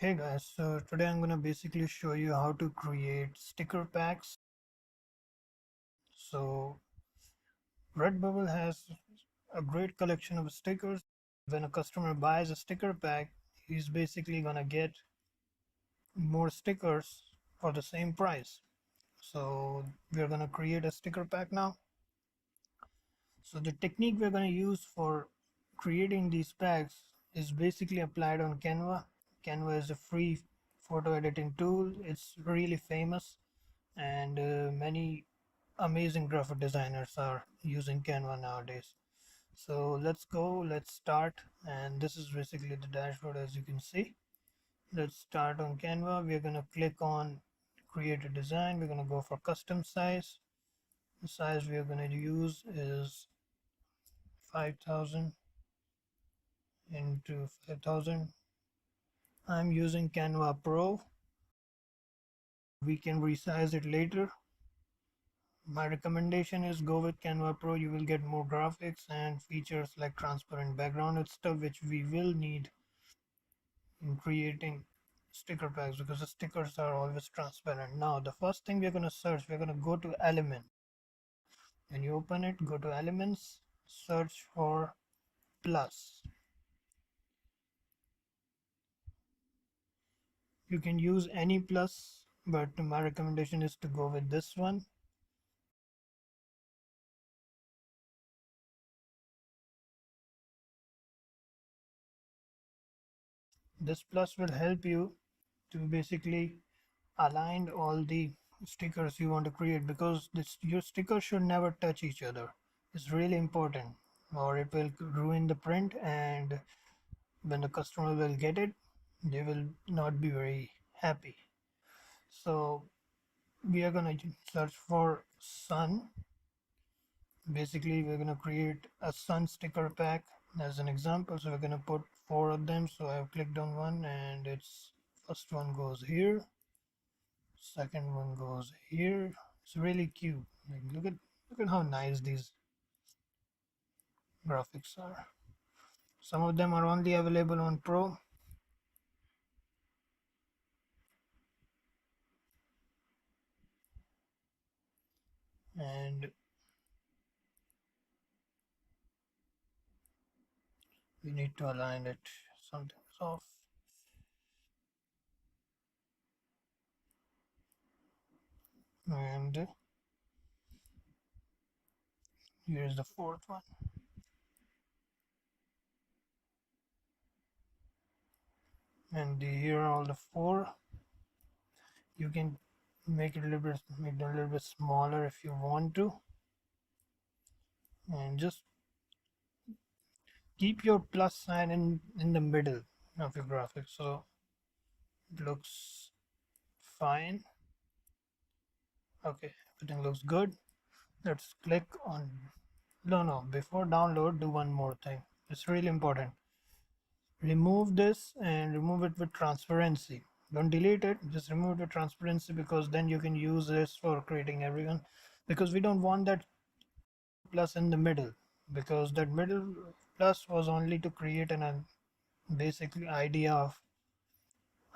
Hey guys, so today I'm gonna basically show you how to create sticker packs. So Redbubble has a great collection of stickers. When a customer buys a sticker pack, he's basically gonna get more stickers for the same price. So we're gonna create a sticker pack now. So the technique we're gonna use for creating these packs is basically applied on Canva. Canva is a free photo editing tool. It's really famous and many amazing graphic designers are using Canva nowadays. So let's start, and this is basically the dashboard. As you can see, let's start on Canva. We're going to click on create a design. We're going to go for custom size. The size we are going to use is 5000 into 5000. I'm using Canva Pro. We can resize it later. My recommendation is go with Canva Pro. You will get more graphics and features like transparent background and stuff which we will need in creating sticker packs because the stickers are always transparent. Now the first thing we're going to search, we're going to go to element. When you open it, go to elements, search for plus. You can use any plus, but my recommendation is to go with this one. This plus will help you to basically align all the stickers you want to create, because your stickers should never touch each other. It's really important, or it will ruin the print, and when the customer will get it, they will not be very happy. So we are going to search for sun. Basically we're going to create a sun sticker pack as an example, so we're going to put four of them. So I've clicked on one, and its first one goes here, second one goes here. It's really cute. Like, look at how nice these graphics are. Some of them are only available on Pro. And we need to align it. Something's off. And here's the fourth one. And here are all the four. You can make it a little bit smaller if you want to, and just keep your plus sign in the middle of your graphic, so it looks fine. Okay, everything looks good. Let's click on, no, before download, do one more thing. It's really important. Remove this and remove it with transparency. Don't delete it, just remove it with transparency, because then you can use this for creating everyone, because we don't want that plus in the middle, because that middle plus was only to create an basically idea of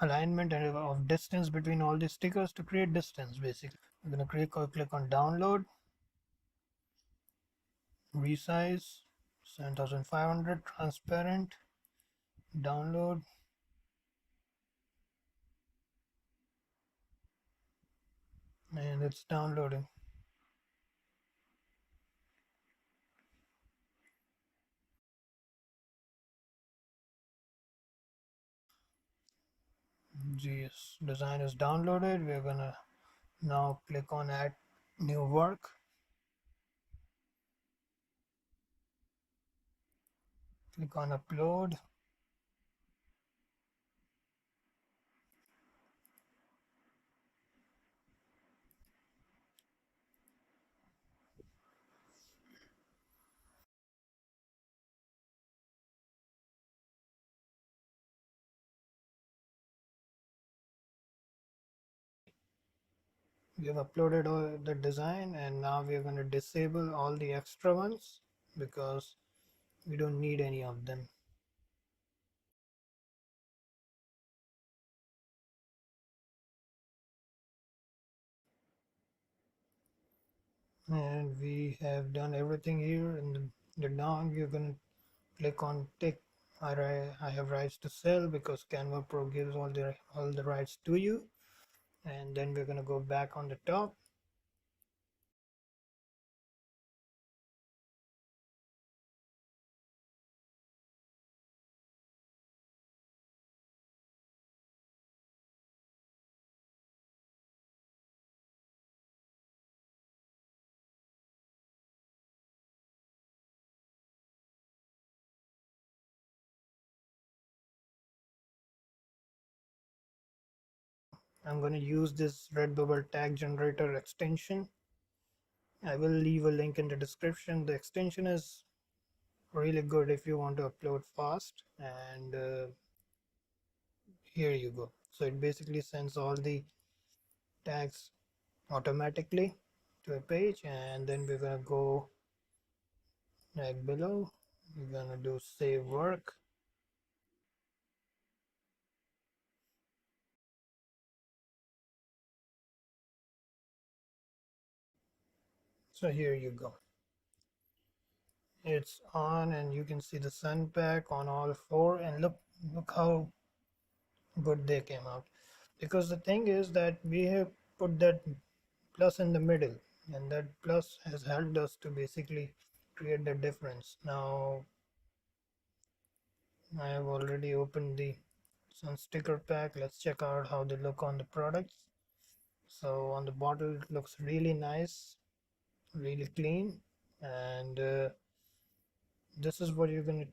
alignment and of distance between all these stickers, to create distance. Basically I'm going to click on download, resize 7500, transparent, download. And it's downloading. GS design is downloaded. We're gonna now click on add new work, click on upload. We have uploaded all the design, and now we are going to disable all the extra ones because we don't need any of them. And we have done everything here. And the down you're gonna click on tick I have rights to sell, because Canva Pro gives all the rights to you. And then we're gonna go back on the top. I'm going to use this Redbubble tag generator extension. I will leave a link in the description. The extension is really good if you want to upload fast. And here you go. So it basically sends all the tags automatically to a page, and then we're going to go like below. We're going to do save work. So here you go. It's on, and you can see the sun pack on all four, and look how good they came out. Because the thing is that we have put that plus in the middle, and that plus has helped us to basically create the difference. Now I have already opened the sun sticker pack. Let's check out how they look on the products. So on the bottle it looks really nice, really clean. And this is what you're going to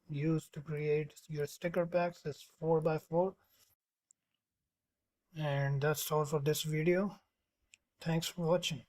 use to create your sticker packs. It's 4x4. And that's all for this video. Thanks for watching.